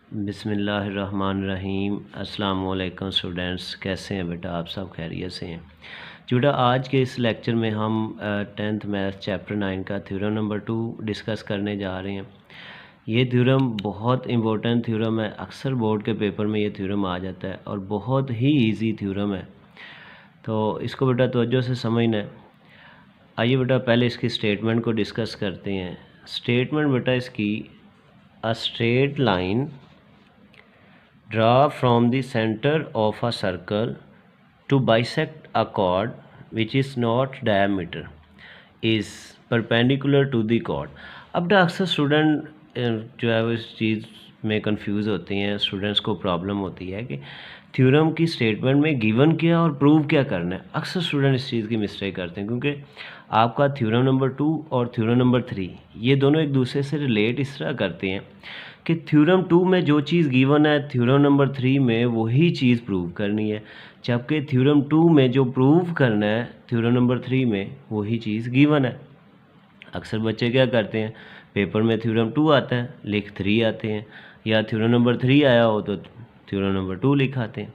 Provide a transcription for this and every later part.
बिस्मिल्लाहिर्रहमानिर्रहीम। अस्सलाम वालेकुम स्टूडेंट्स, कैसे हैं बेटा? आप सब खैरियत से हैं? बेटा आज के इस लेक्चर में हम 10th मैथ चैप्टर 9 का थ्योरम नंबर 2 डिस्कस करने जा रहे हैं। ये थ्योरम बहुत इम्पोर्टेंट थ्योरम है, अक्सर बोर्ड के पेपर में ये थ्योरम आ जाता है और बहुत ही इजी थ्योरम है, तो इसको बेटा तवज्जो से समझना है। आइए बेटा पहले इसकी स्टेटमेंट को डिस्कस करते हैं। स्टेटमेंट बेटा इसकी, अ straight line draw from the center of a circle to bisect a chord which is not diameter is perpendicular to the chord। अब अक्सर स्टूडेंट जो है वो इस चीज़ में कंफ्यूज होते हैं, स्टूडेंट्स को प्रॉब्लम होती है कि थ्योरम की स्टेटमेंट में गिवन क्या और प्रूव क्या करना है। अक्सर स्टूडेंट इस चीज़ की मिस्टेक करते हैं, क्योंकि आपका थ्योरम नंबर 2 और थ्योरम नंबर 3 ये दोनों एक दूसरे से रिलेट इस तरह करते हैं कि थ्योरम 2 में जो चीज़ गिवन है थ्योरम नंबर 3 में वही चीज़ प्रूव करनी है, जबकि थ्योरम 2 में जो प्रूव करना है थ्योरम नंबर 3 में वही चीज़ गिवन है। अक्सर बच्चे क्या करते हैं, पेपर में थ्योरम 2 आता है लिख 3 आते हैं, या थ्योरम नंबर 3 आया हो तो थ्योरम नंबर 2 लिखाते हैं।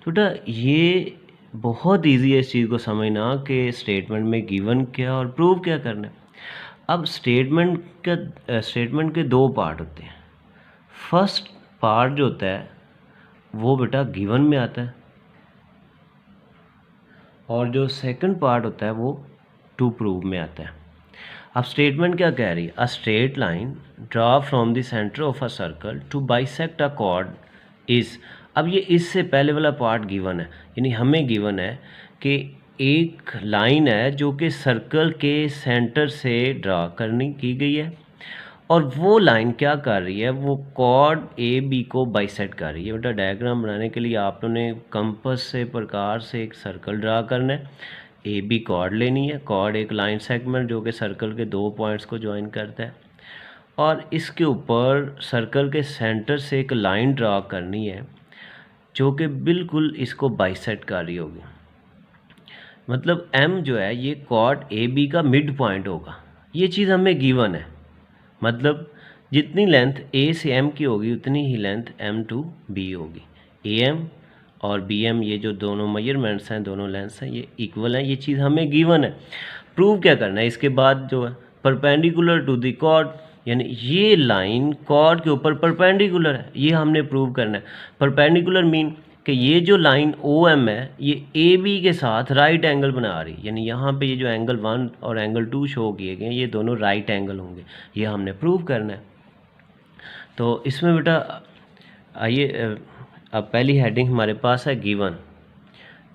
तो बेटा ये बहुत ईजी है इस चीज़ को समझना कि स्टेटमेंट में गिवन क्या और प्रूव क्या करना है। अब स्टेटमेंट के दो पार्ट होते हैं। फर्स्ट पार्ट जो होता है वो बेटा गिवन में आता है, और जो सेकंड पार्ट होता है वो टू प्रूव में आता है। अब स्टेटमेंट क्या कह रही है, a straight line draw from the centre of a circle to bisect a chord is. अब ये इससे पहले वाला पार्ट गिवन है, यानी हमें गिवन है कि एक लाइन है जो कि सर्कल के सेंटर से ड्रा करनी की गई है, और वो लाइन क्या कर रही है, वो कॉर्ड ए बी को बाइसेक्ट कर रही है। बेटा डायग्राम बनाने के लिए आप लोगों ने कंपास से प्रकार से एक सर्कल ड्रा करना है, ए बी कॉर्ड लेनी है। कॉर्ड एक लाइन सेगमेंट जो कि सर्कल के दो पॉइंट्स को ज्वाइन करता है, और इसके ऊपर सर्कल के सेंटर से एक लाइन ड्रा करनी है जो कि बिल्कुल इसको बाइसेक्ट कर रही होगी। मतलब एम जो है ये कॉर्ड ए बी का मिड पॉइंट होगा। ये चीज़ हमें गिवन है, मतलब जितनी लेंथ ए से एम की होगी उतनी ही लेंथ एम टू बी होगी। ए एम और बी एम ये जो दोनों मेजरमेंट्स हैं, दोनों लेंथ्स हैं, ये इक्वल हैं। ये चीज़ हमें गिवन है। प्रूव क्या करना है, इसके बाद जो है परपेंडिकुलर टू द कॉर्ड, यानी ये लाइन कॉर्ड के ऊपर परपेंडिकुलर है, ये हमने प्रूव करना है। परपेंडिकुलर मीन कि ये जो लाइन ओ एम है ये ए बी के साथ राइट एंगल बना रही है, यानी यहाँ पे ये जो एंगल 1 और एंगल 2 शो किए गए ये दोनों राइट एंगल होंगे, ये हमने प्रूव करना है। तो इसमें बेटा आइए, अब पहली हेडिंग हमारे पास है गिवन।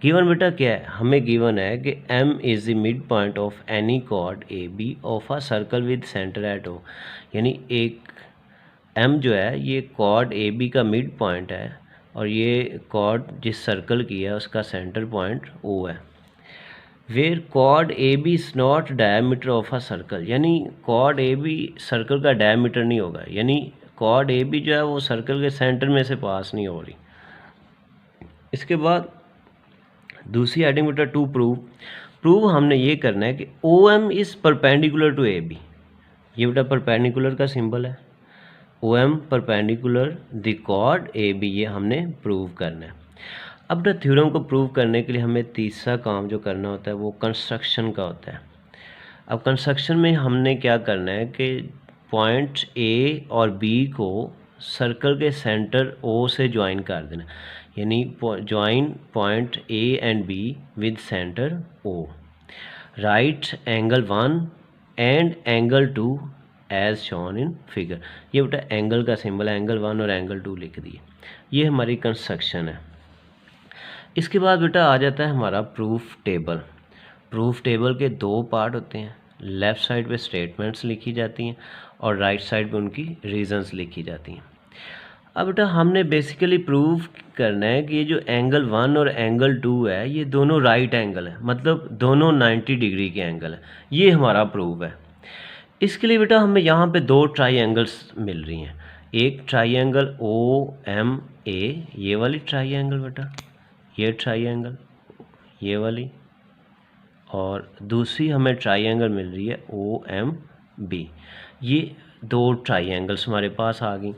गिवन बेटा क्या है, हमें गिवन है कि m is the mid point of any chord A B of a circle with centre at O, यानी एक m जो है ये कॉर्ड ए बी का मिड पॉइंट है, और ये कॉर्ड जिस सर्कल की है उसका सेंटर पॉइंट ओ है। Where chord A B is not diameter of a circle, यानी कॉर्ड ए बी सर्कल का डायमीटर नहीं होगा, यानी कॉर्ड ए बी जो है वो सर्कल के सेंटर में से पास नहीं हो रही। इसके बाद दूसरी हेडिंग बेटा टू प्रूव हमने ये करना है कि O M is perpendicular to A B. ये बेटा परपेंडिकुलर का सिंबल है, O M perpendicular the chord A B, ये हमने प्रूव करना है। अब बेटा थ्योरम को प्रूव करने के लिए हमें तीसरा काम जो करना होता है वो कंस्ट्रक्शन का होता है। अब कंस्ट्रक्शन में हमने क्या करना है कि पॉइंट ए और बी को सर्कल के सेंटर ओ से ज्वाइन कर देना, यानी join point A and B with centre O. Right angle 1 and angle 2 as shown in figure. ये बेटा एंगल का सिंबल है, एंगल 1 और एंगल 2 लिख दिए। ये हमारी कंस्ट्रक्शन है। इसके बाद बेटा आ जाता है हमारा प्रूफ टेबल। प्रूफ टेबल के दो पार्ट होते हैं, लेफ़्ट साइड पे स्टेटमेंट्स लिखी जाती हैं और राइट साइड पे उनकी रीजंस लिखी जाती हैं। अब बेटा हमने बेसिकली प्रूव करना है कि ये जो एंगल 1 और एंगल 2 है ये दोनों राइट एंगल है, मतलब दोनों 90 डिग्री के एंगल है। ये हमारा प्रूव है। इसके लिए बेटा हमें यहाँ पे दो ट्राइंगल्स मिल रही हैं, एक ट्राइंगल ओ एम ए, ये वाली ट्राइंगल बेटा, ये ट्राइंगल, ये वाली, और दूसरी हमें ट्राइंगल मिल रही है ओ एम बी। ये दो ट्राइंगल्स हमारे पास आ गई।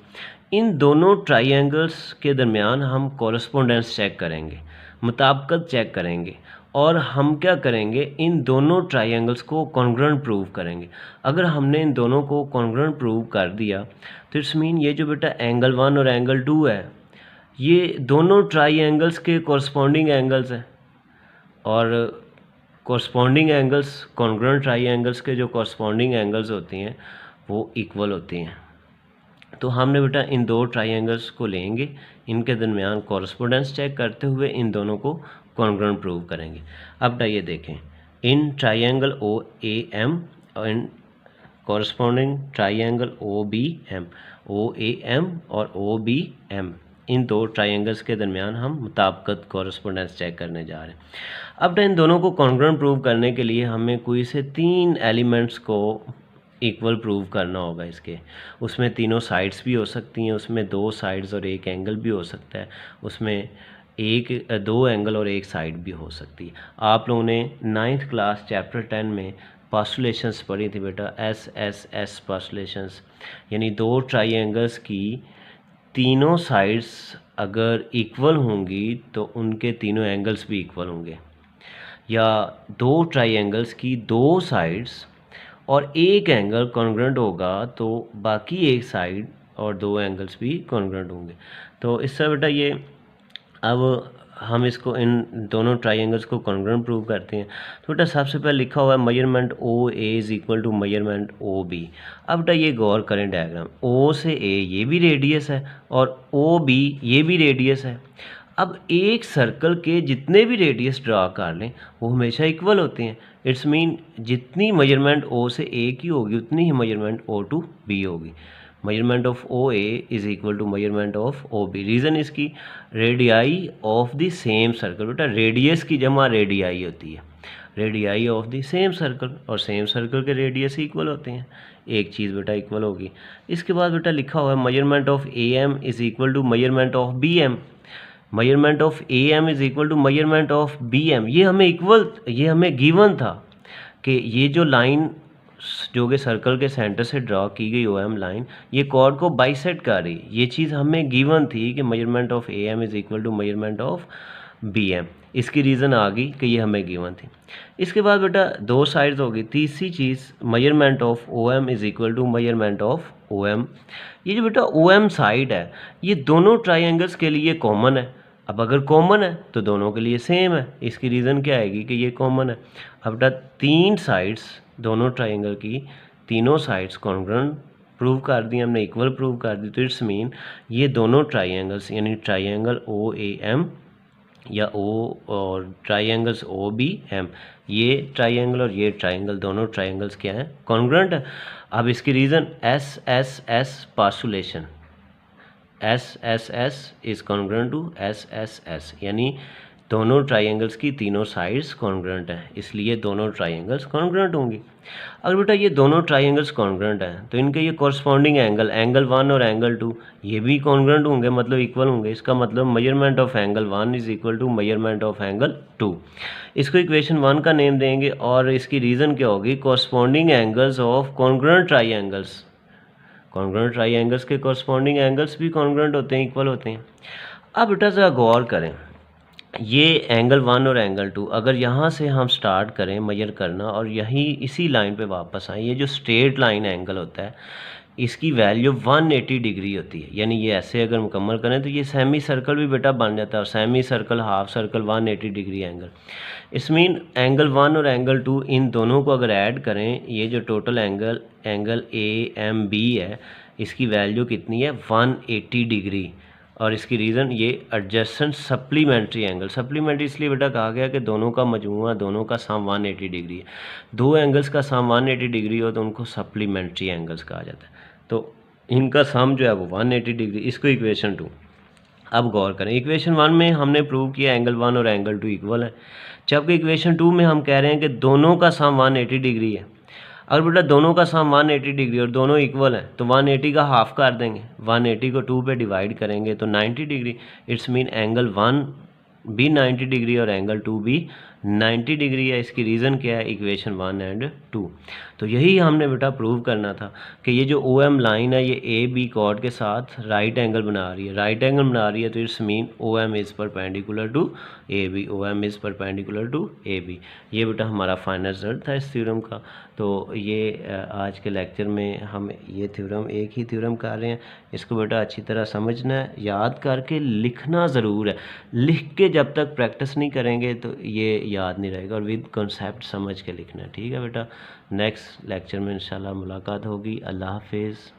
इन दोनों ट्राइंगल्स के दरमियान हम कॉरस्पोंडेंस चेक करेंगे, मुताबिकत चेक करेंगे, और हम क्या करेंगे, इन दोनों ट्राइंगल्स को कॉन्ग्रुएंट प्रूव करेंगे। अगर हमने इन दोनों को कॉन्ग्रुएंट प्रूव कर दिया तो इट्स मीन ये जो बेटा एंगल 1 और एंगल 2 है, ये दोनों ट्राइंगल्स के कॉरस्पॉन्डिंग एंगल्स हैं, और कॉरस्पॉन्डिंग एंगल्स कॉन्ग्रुएंट ट्राइंगल्स के जो कॉरस्पॉन्डिंग एंगल्स होती हैं वो इक्वल होती हैं। तो हमने बेटा इन दो ट्राइंगल्स को लेंगे, इनके दरमियान कॉरस्पोंडेंस चेक करते हुए इन दोनों को कॉन्ग्रुएंट प्रूव करेंगे। अब बेटा ये देखें, in triangle O A M और इन corresponding triangle O B M और ओ बी एम, इन दो ट्राइंगल्स के दरमियान हम मुताबिकत कॉरस्पोंडेंस चेक करने जा रहे हैं। अब इन दोनों को कॉन्ग्रुएंट प्रूव करने के लिए हमें कोई से 3 एलिमेंट्स को इक्वल प्रूव करना होगा इसके। उसमें तीनों साइड्स भी हो सकती हैं, उसमें 2 साइड्स और 1 एंगल भी हो सकता है, उसमें 2 एंगल और 1 साइड भी हो सकती है। आप लोगों ने 9th क्लास चैप्टर 10 में पास्टुलेशंस पढ़ी थी बेटा, एस पास्टुलेशंस, यानी 2 ट्राइंगल्स की तीनों साइड्स अगर इक्वल होंगी तो उनके तीनों एंगल्स भी इक्वल होंगे, या 2 ट्राइंगल्स की 2 साइड्स और 1 एंगल कॉन्ग्रुएंट होगा तो बाकी 1 साइड और 2 एंगल्स भी कॉन्ग्रुएंट होंगे। तो इससे बेटा ये, अब हम इसको इन दोनों ट्राइंगल्स को कॉन्ग्रुएंट प्रूव करते हैं। तो बेटा सबसे पहले लिखा हुआ है measurement O A is equal to measurement O B. अब बेटा ये गौर करें डायग्राम, ओ से ए ये भी रेडियस है और ओ बी ये भी रेडियस है। अब एक सर्कल के जितने भी रेडियस ड्रा कर लें वो हमेशा इक्वल होते हैं। इट्स मीन जितनी मेजरमेंट ओ से ए की होगी उतनी ही मेजरमेंट ओ टू बी होगी। Measurement of O A is equal to measurement of O B. Reason इसकी, radii of the same circle, बेटा रेडियस की जमा रेडियाई होती है, radii of the same circle, और सेम सर्कल के रेडियस इक्वल होते हैं, एक चीज़ बेटा इक्वल होगी। इसके बाद बेटा लिखा हुआ है measurement of A M is equal to measurement of B M. Measurement of A M is equal to measurement of B M. ये हमें गिवन था कि ये जो लाइन जो कि सर्कल के सेंटर से ड्रा की गई ओ एम लाइन, ये कॉर्ड को बाइसेक्ट कर रही है। ये चीज़ हमें गिवन थी कि measurement of A M is equal to measurement of B M. इसकी रीज़न आ गई कि ये हमें गिवन थी। इसके बाद बेटा 2 साइड्स होगी। तीसरी चीज़, measurement of O M is equal to measurement of O M. ये जो बेटा ओ एम साइड है ये दोनों ट्राइंगल्स के लिए कॉमन है। अब अगर कॉमन है तो दोनों के लिए सेम है, इसकी रीज़न क्या आएगी कि ये कॉमन है। अब बेटा 3 साइड्स दोनों ट्राइंगल की, तीनों साइड्स कॉन्ग्रुएंट प्रूव कर दी हमने, इक्वल प्रूव कर दी। तो इट्स मीन ये दोनों ट्राइंगल्स यानी ट्राइंगल ओ ए एम या ओ और ट्राइंगल्स ओ बी एम, ये ट्राइंगल और ये ट्राइंगल, दोनों ट्राइंगल्स क्या हैं, कॉन्ग्रुएंट है। अब इसकी reason S postulation, S is congruent to S, यानी दोनों ट्राइंगल्स की तीनों साइड्स कॉन्ग्रुएंट हैं, इसलिए दोनों ट्राइंगल्स कॉन्ग्रुएंट होंगी। अगर बेटा ये दोनों ट्राइंगल्स कॉन्ग्रुएंट हैं तो इनके ये कॉरस्पॉन्डिंग एंगल, एंगल 1 और एंगल 2 ये भी कॉन्ग्रुएंट होंगे, मतलब इक्वल होंगे। इसका मतलब measurement of angle 1 is equal to measurement of angle 2। इसको इक्वेशन 1 का नेम देंगे और इसकी रीज़न क्या होगी, corresponding angles of congruent triangles. Congruent triangles के कॉरस्पॉन्डिंग एंगल्स भी कॉन्ग्रुएंट होते हैं, इक्वल होते हैं। अब बेटा ज़रा गौर करें, ये एंगल 1 और एंगल 2 अगर यहाँ से हम स्टार्ट करें मेजर करना और यही इसी लाइन पे वापस आए, ये जो स्ट्रेट लाइन एंगल होता है इसकी वैल्यू 180 डिग्री होती है। यानी ये ऐसे अगर मुकम्मल करें तो ये सेमी सर्कल भी बेटा बन जाता है, और semi circle, half circle, 180 degree angle. इस मीन एंगल 1 और एंगल 2 इन दोनों को अगर ऐड करें, ये जो total angle A M B है इसकी वैल्यू कितनी है, 180 डिग्री। और इसकी रीज़न ये एडजेसेंट सप्लीमेंट्री एंगल, सप्लीमेंट्री इसलिए बेटा कहा गया कि दोनों का मजमूआ, दोनों का सम 180 डिग्री है। 2 एंगल्स का सम 180 डिग्री हो तो उनको सप्लीमेंट्री एंगल्स कहा जाता है। तो इनका सम जो है वो 180 डिग्री। इसको इक्वेशन 2। अब गौर करें, इक्वेशन 1 में हमने प्रूव किया एंगल 1 और एंगल 2 इक्वल है, जबकि इक्वेशन 2 में हम कह रहे हैं कि दोनों का सम 180 डिग्री है। अगर बेटा दोनों का सम 180 डिग्री और दोनों इक्वल है तो 180 का हाफ कर देंगे, 180 को 2 पे डिवाइड करेंगे तो 90 डिग्री। इट्स मीन एंगल 1 भी 90 डिग्री और एंगल 2 भी 90 डिग्री है। इसकी रीज़न क्या है, इक्वेशन 1 एंड 2। तो यही हमने बेटा प्रूव करना था कि ये जो OM लाइन है ये AB कॉर्ड के साथ राइट एंगल बना रही है, राइट एंगल बना रही है, तो it's mean OM is perpendicular to AB, OM is perpendicular to AB। ये बेटा हमारा फाइनल रिजल्ट था इस थ्योरम का। तो ये आज के लेक्चर में हम ये थ्योरम, एक ही थ्योरम कर रहे हैं, इसको बेटा अच्छी तरह समझना है, याद करके लिखना ज़रूर है। लिख के जब तक प्रैक्टिस नहीं करेंगे तो ये याद नहीं रहेगा, और विद कॉन्सेप्ट समझ के लिखना है। ठीक है बेटा, नेक्स्ट लेक्चर में इंशाल्लाह मुलाकात होगी। अल्लाह हाफिज़।